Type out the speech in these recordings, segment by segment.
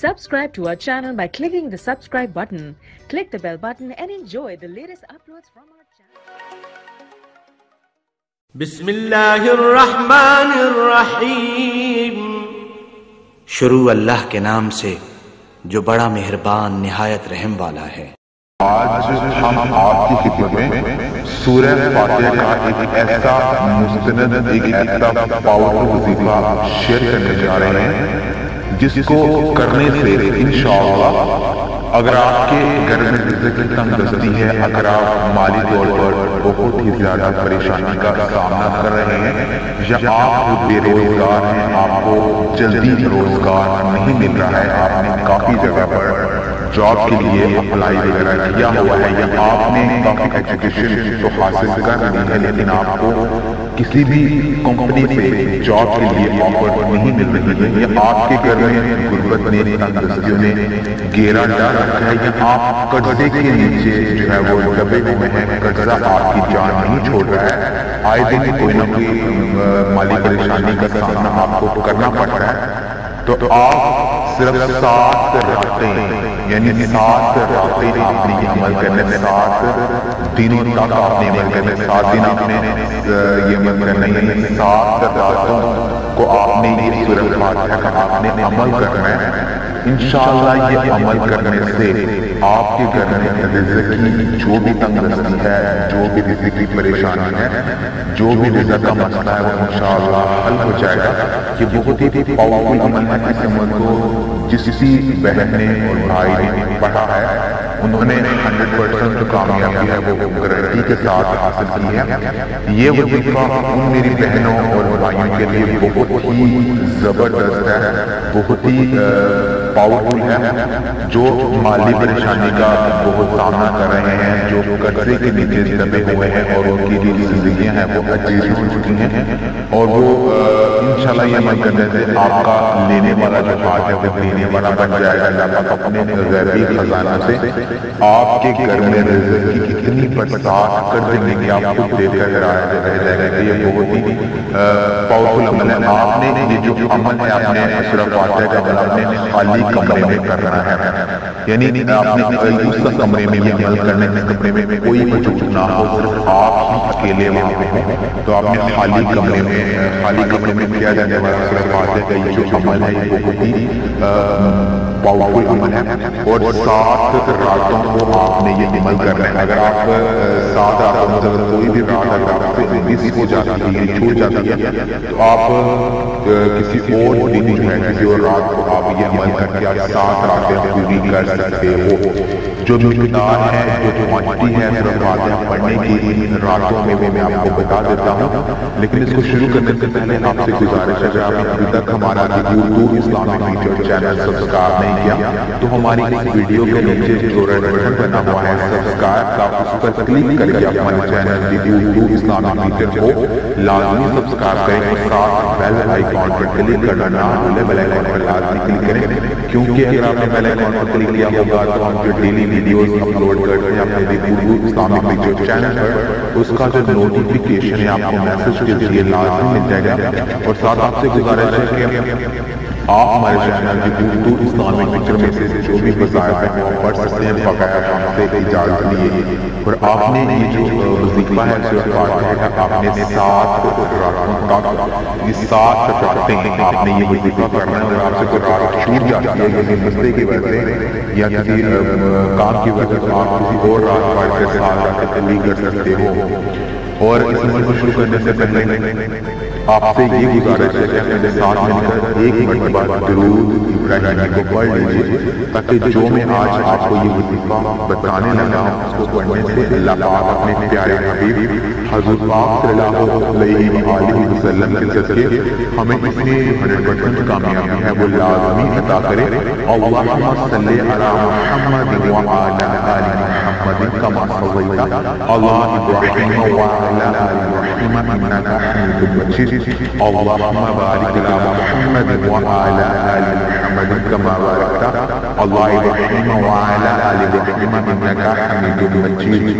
Subscribe to our channel by clicking the subscribe button. Click the bell button and enjoy the latest uploads from our channel. بسم اللہ الرحمن الرحیم. شروع اللہ کے نام سے جو بڑا مہربان نہایت رحم والا ہے. آج ہم آپ کی خدمت میں سورہ فاتحہ کا ایک ایسا مستند ایک ایسا پاورفل وظیفہ شیئر کرنے جا رہے ہیں جس کو کرنے سے انشاءاللہ اگر آپ کے گھر میں رزق کی تنگ دستی ہے، اگر آپ مالی طور پر بہت ہی زیادہ پریشانی کا سامنا کر رہے ہیں یا آپ بے روزگار ہیں، آپ کو جلدی روزگار نہیں مل رہا ہے، آپ نے کافی جگہ پر جاب کے لیے اپلائی وغیرہ کیا ہوا ہے یا آپ نے کافی ایجوکیشن تو حاصل کر لی ہے لیکن آپ کو کسی بھی کمپنی سے جاب کے لیے آفر نہیں مل رہی ہے یا آپ کے گھر میں غربت نے تنگ دستیوں نے گھیرا ڈال رکھا ہے یا آپ قرضے کے نیچے جو ہے وہ دبے ہوئے ہیں، قرضہ آپ کی جان نہیں چھوڑ رہا ہے، آئے دن کوئی نہ کوئی مالی پریشانی کا سامنا آپ کو کرنا پڑ رہا ہے، تو آپ صرف 7 راتیں یعنی 7 راتیں آپ نے یہ عمل کرنے، 7 دنوں تک آپ نے عمل کرنے، 7 دن آپ نے یہ عمل کرنا، یعنی 7 راتوں کو آپ نے یہ سورہ فاتحہ کا آپ نے عمل کرنا ہے. انشاءاللہ یہ عمل کرنے سے آپ کے گھر میں رزق کی جو بھی تنگ دستی ہے، جو بھی رزق کی پریشانی ہے، جو بھی رزق کا مسئلہ ہے وہ انشاءاللہ حل ہو جائے گا. یہ بہت ہی پاورفل عمل ہے. اس عمل کو جس بھی بہن نے اور بھائی نے پڑھا ہے انہوں نے 100% کامیابی ہے وہ گارنٹی کے ساتھ حاصل کی ہے. یہ وظیفہ ان میری بہنوں اور بھائیوں کے لیے بہت ہی زبردست ہے، بہت ہی پاورفل ہے، جو مالی پریشانی کا بہت سامنا کر رہے ہیں، جو قرضے کے نیچے دبے ہوئے ہیں اور ان کی جو زندگیاں ہیں وہ عجیب ہو چکی ہیں اور وہ انشاءاللہ یہ عمل کرنے سے آپ کا لینے والا جو ہاتھ ہے وہ دینے والا بن جائے گا. اللہ پاک اپنے غیبی خزانہ سے آپ کے گھر میں رزق کی اتنی برسات کر دیں گے کہ آپ خود دیکھ کر رہ جائے گا کہ یہ بہت ہی پاورفل عمل ہے. آپ نے یہ جو عمل ہے آپ نے سورہ فاتحہ کا عمل آپ نے خالی کمرے میں کرنا ہے، یعنی آپ نے اس کمرے میں یہ عمل کرنا ہے، کمرے میں کوئی موجود نہ ہو، صرف آپ ہی اکیلے وہاں پہ ہوں. تو آپ نے خالی کمرے میں کیا جانے والا سورہ فاتحہ کا یہ جو عمل ہے یہ بہت ہی پاورفل عمل ہے اور 7 راتوں کو آپ نے یہ عمل کرنا ہے. اگر آپ 7 راتوں میں اگر کوئی بھی رات اگر آپ سے مس ہو جاتی ہے چھوٹ جاتی ہے تو آپ کسی اور دن جو ہے کسی اور رات کو آپ یہ عمل کر کے آپ 7 راتیں پوری کر سکتے ہو. جو مقدار ہے جو کوانٹٹی ہے سورہ فاتحہ پڑھنے کی ان راتوں میں وہ میں آپ کو بتا دیتا ہوں، لیکن اس کو شروع کرنے سے پہلے آپ سے گزارش ہے کہ آپ نے ابھی تک ہمارا Urdu Islamic video channel subscribe نہیں کیا تو ہماری اس ویڈیو کے نیچے جو ریڈ بٹن بنا ہوا ہے سبسکرائب کا اس پر کلک کر کے ہمارے چینل اردو اسلامک ویڈیو کو لازمی سبسکرائب کریں اور ساتھ بیل آئیکن پر کلک کرنا نہ بھولیں. بیل آئیکن پر لازمی کلک کریں کیونکہ اگر آپ نے بیل آئیکن پر کلک کیا ہوگا تو ہم جو ڈیلی ویڈیوز اپلوڈ کرتے ہیں اپنے اردو اسلامک ویڈیو چینل پر اس کا جو نوٹیفیکیشن ہے آپ کو میسج کے ذریعے لازمی مل جائے گا. اور ساتھ آپ سے گزارش ہے کہ آپ ہمارے چینل کی اردو اسلامک پکچر میں سے جو بھی وظائف ہیں وہ پڑھ سکتے ہیں بغیر ہم سے اجازت لیے. اور آپ نے یہ جو وظیفہ ہے سورہ فاتحہ کا آپ نے 7 راتوں تک یہ 7 راتیں آپ نے یہ وظیفہ کرنا ہے. اور آپ سے کوئی رات چھوٹ جاتی ہے کسی مسئلے کی وجہ سے یا کسی کام کی وجہ سے آپ کسی اور رات پڑھ کے 7 راتیں پوری کر سکتے ہو. اور اس عمل کو شروع کرنے سے پہلے آپ سے یہ گزارش ہے کہ اپنے ساتھ مل کر ایک مرتبہ درود ابراہیمی کو پڑھ لیجیے تاکہ جو میں آج آپ کو یہ وظیفہ بتانے لگا ہوں اس کو پڑھنے سے اللہ پاک اپنے پیارے حبیب حضرت پاک صلی اللہ علیہ وآلہ وسلم کے صدقے ہمیں اس میں 100% کامیابی ہے وہ لازمی عطا کرے. اللہم صلی علی محمد وعلی آل محمد کما صلیت علی ابراہیم وعلی آل ابراہیم انک حمید مجید. اللهم بارك على محمد وعلى آل محمد محمد كما باركت على إبراهيم وعلى آل إبراهيم إنك حميد مجيد.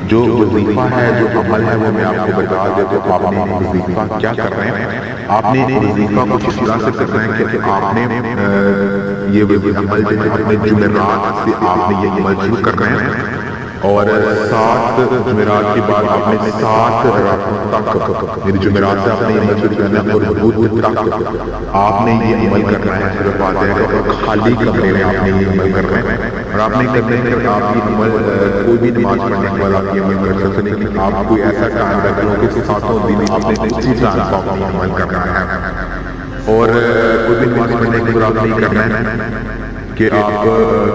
جو وظیفہ ہے جو عمل ہے وہ میں آپ کو بتا دیتا ہوں. آپ نے وظیفہ کیا کر رہے ہیں؟ آپ نے وظیفہ کچھ اس طرح سے کر رہے ہیں کہ آپ نے یہ عمل جو ہے اپنے جمعرات سے آپ نے یہ عمل شروع کر رہے ہیں اور 7 جمعرات کے بعد آپ نے 7 راتوں تک میری جمعرات سے آپ نے یہ عمل شروع کرنا ہے اور بدھ تک آپ نے یہ عمل کرنا ہے. سورہ فاتحہ اور خالی کمرے میں آپ نے یہ عمل کرنا ہے اور آپ نہیں کرنا ہے کہ آپ یہ عمل کوئی بھی نماز پڑھنے کے بعد آپ یہ عمل کر سکتے ہیں، لیکن آپ کوئی ایسا ٹائم رکھ لو کہ 7 دن آپ نے اسی ٹائم کو اپنا عمل کرنا ہے. اور کوئی بھی نماز پڑھنے کے بعد آپ نہیں کرنا ہے کہ آپ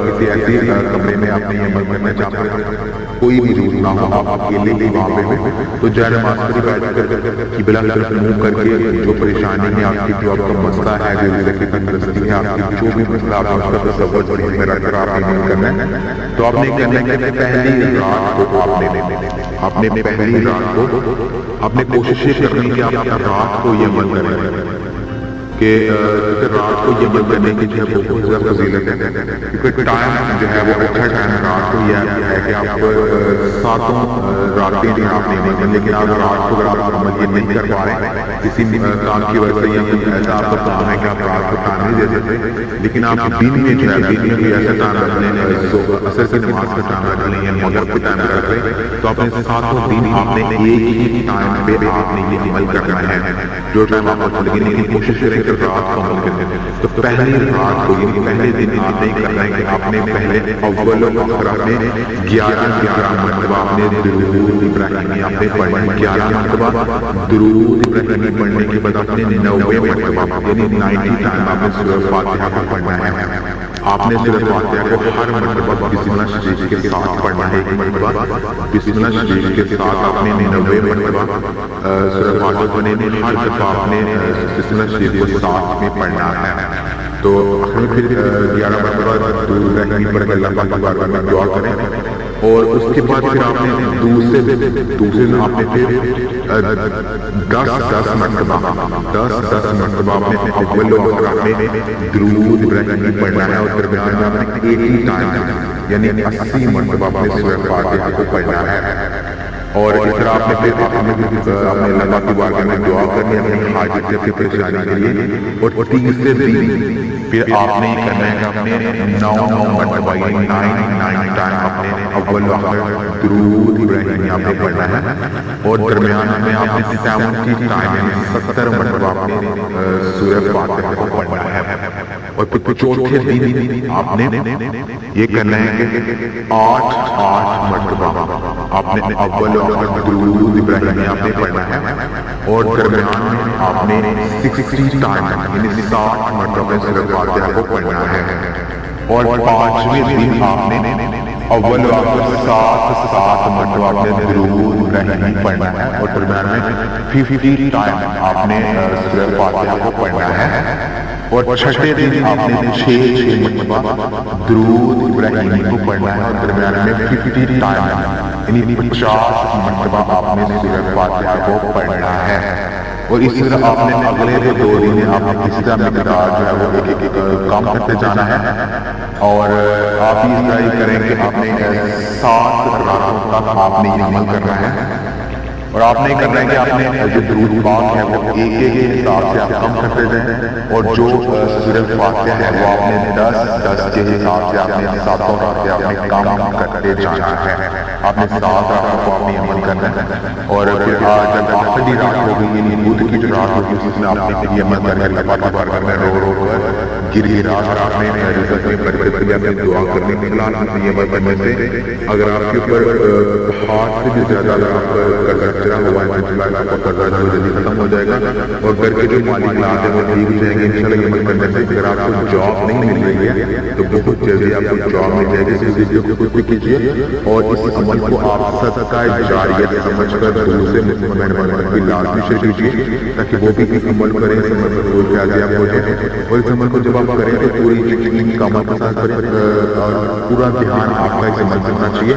کسی ایسی کمرے میں آپ نے یہ عمل کرنا چاہتے ہیں کوئی موجود نہ ہو، آپ اکیلے ہی وہاں پہ ہو تو جائے نماز پر بیٹھ کر قبلہ کی طرف منہ کر کے جو پریشانی ہے آپ کی، جو آپ کا مسئلہ ہے، جو رزق کی تندرستی ہے آپ کی، جو بھی مسئلہ آپ کا تصور ذہن میں رکھ کر آپ نے عمل کرنا ہے تو آپ نے کرنا ہے کہ پہلی رات کو آپ نے پہلی رات کو آپ نے کوشش یہ کرنی کہ آپ رات کو یہ عمل کریں کہ رات کو یہ عمل کرنے کی جو ہے بہت زیادہ فضیلت ہے، کیونکہ ٹائم جو ہے وہ اچھا ٹائم رات کو یہ ہے کہ آپ 7 راتیں بھی آپ نہیں کریں، لیکن آپ رات کو اگر آپ عمل یہ نہیں کر پا رہے ہیں کسی کام کی وجہ سے یا کچھ ایسا آپ کا کام ہے کہ آپ رات کو ٹائم نہیں دے سکتے، لیکن آپ دن میں جو ہے دن میں بھی ایسا ٹائم رکھ لیں، عصر کی نماز کا ٹائم رکھ لیں یا مغرب کے ٹائم رکھ لیں تو آپ نے 7 دن آپ نے ایک ہی ٹائم پہ آپ نے یہ عمل کرنا ہے جو ٹائم آپ کو، لیکن کوشش کریں کہ رات کو عمل کرتے ہیں تو پہلی رات کو یعنی پہلے دن آپ نہیں کرنا ہے کہ آپ نے پہلے اول و آخر آپ نے 11 مرتبہ آپ نے درود ابراہیمی آپ نے پڑھنا ہے، 11 مرتبہ درود ابراہیمی پڑھنے کے بعد آپ نے 90 مرتبہ یعنی 90 ٹائم آپ نے سورہ فاتحہ کو پڑھنا ہے. آپ نے سورہ فاتحہ کو ہر مرتبہ بسم اللہ شریف کے ساتھ پڑھنا ہے، ایک مرتبہ بسم اللہ شریف کے ساتھ آپ نے 90 مرتبہ سورہ فاتحہ پڑھنے میں ہر دفعہ آپ نے بسم اللہ شریف کے ساتھ میں پڑھنا ہے. تو ہمیں پھر 11 مرتبہ درود ابراہیمی پڑھ کے اللہ پاک کی بارگاہ میں دعا کریں اور اس کے بعد پھر آپ نے دوسرے دن آپ نے پھر 10 مرتبہ آپ نے اول و آخر آپ نے درود ابراہیمی پڑھنا ہے اور درمیان میں آپ نے 80 ٹائم یعنی 80 مرتبہ آپ نے سورہ فاتحہ کو پڑھنا ہے. اور اس طرح آپ نے پھر اپنے اللہ پاک کی بارگاہ میں دعا کرنی ہے اپنی حاجت کی پریشانی کے لیے. اور تیسرے دن پھر آپ نے یہ کرنا ہے کہ آپ نے 9 مرتبہ یعنی 9 ٹائم آپ نے اول آخر درود ابراہیمی آپ نے پڑھنا ہے اور درمیان میں آپ نے 70 ٹائم یعنی 70 مرتبہ آپ نے سورہ فاتحہ کو پڑھنا ہے. اور پھر چوتھے دن آپ نے یہ کرنا ہے کہ 8 مرتبہ آپ نے اول درود ابراہیمی آپ نے پڑھنا ہے اور درمیان میں آپ نے 60 ٹائم یعنی 60 مرتبہ سورہ فاتحہ کو پڑھنا ہے. اور 5ویں دن آپ نے اول آخر 7 مرتبہ آپ نے درود ابراہیمی پڑھنا ہے اور درمیان میں 50 ٹائم آپ نے سورہ فاتحہ کو پڑھنا ہے. اور چھٹے دن آپ نے 6 مرتبہ درود ابراہیمی کو پڑھنا ہے اور درمیان میں 50 ٹائم یعنی 50 مرتبہ آپ نے سورہ فاتحہ کو پڑھنا ہے. اور اس طرح آپ نے اگلے 2 دن آپ نے اس طرح مقدار جو ہے وہ ایک کام کرتے جانا ہے اور آپ اس طرح یہ کریں کہ آپ نے 7 راتوں تک آپ نے یہ عمل کرنا ہے. اور آپ نے کرنا ہے کہ آپ نے جو درود پاک ہے وہ ایک حساب سے آپ کم کرتے جائیں اور جو سورہ فاتحہ ہے وہ آپ نے 10 کے حساب سے آپ نے 7 راتیں آپ نے کم کرتے جانا ہے. آپ نے 7 راتوں کو آپ نے عمل کرنا ہے اور پھر جب آخری رات ہو گئی یعنی بدھ کی جو رات ہوگی اس میں آپ نے یہ عمل کرنا ہے اللہ پاک بار میں رو کر گری رات اور آپ نے رزق میں برکت کے لیے اپنی دعا کرنے کے خلاف یہ عمل کرنے سے اگر آپ کے اوپر ہاتھ سے بھی زیادہ آپ قرضہ چڑھا ہوا ہے انشاءاللہ آپ کا قرضہ جو جلدی ختم ہو جائے گا اور گھر کے جو مالی حالات ہیں وہ ٹھیک ہو جائیں گے انشاءاللہ یہ عمل کرنے سے. اگر آپ کو جاب نہیں مل رہی ہے تو بہت جلدی آپ کو جاب مل جائے گی. اس ویڈیو کو خود بھی کیجیے اور اس عمل کو آپ صدقہ جاریہ سمجھ کر دوسرے مسلمان بھائیوں کی لازمی شیئر کیجیے تاکہ وہ بھی اس عمل کریں اس عمل سے کوئی فائدہ ہو جائے. اور اس عمل کو جب آپ کریں تو پوری یقین کا عمل کے ساتھ کریں اور پورا دھیان آپ کا اس عمل سے ہونا چاہیے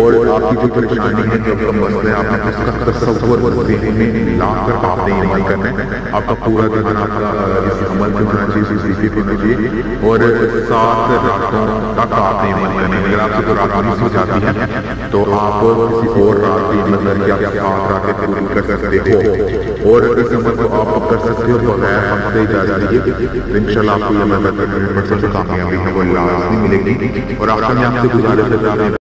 اور آپ کی جو پریشانی ہے جو آپ کا مسئلہ ہے آپ نے اس کا تصور ذہن میں لا کر آپ نے عمل کرنا ہے. آپ کا پورا دھیان آپ کا اس عمل سے ہونا چاہیے چیز وظیفے ہونا چاہیے اور 7 راتوں تک آپ نہیں عمل کریں. اگر آپ سے تو رات نہیں سو جاتی ہے تو آپ کسی اور رات کی مطلب کہ آپ 7 راتیں پوری کر سکتے ہو اور اس عمل کو آپ کر سکتے ہو بغیر ہم سے اجازت لیے. انشاءاللہ آپ کو یہ عمل کرنے میں 100% کامیابی ہے وہ لازمی ملے گی. اور آخر میں آپ سے گزارش ہے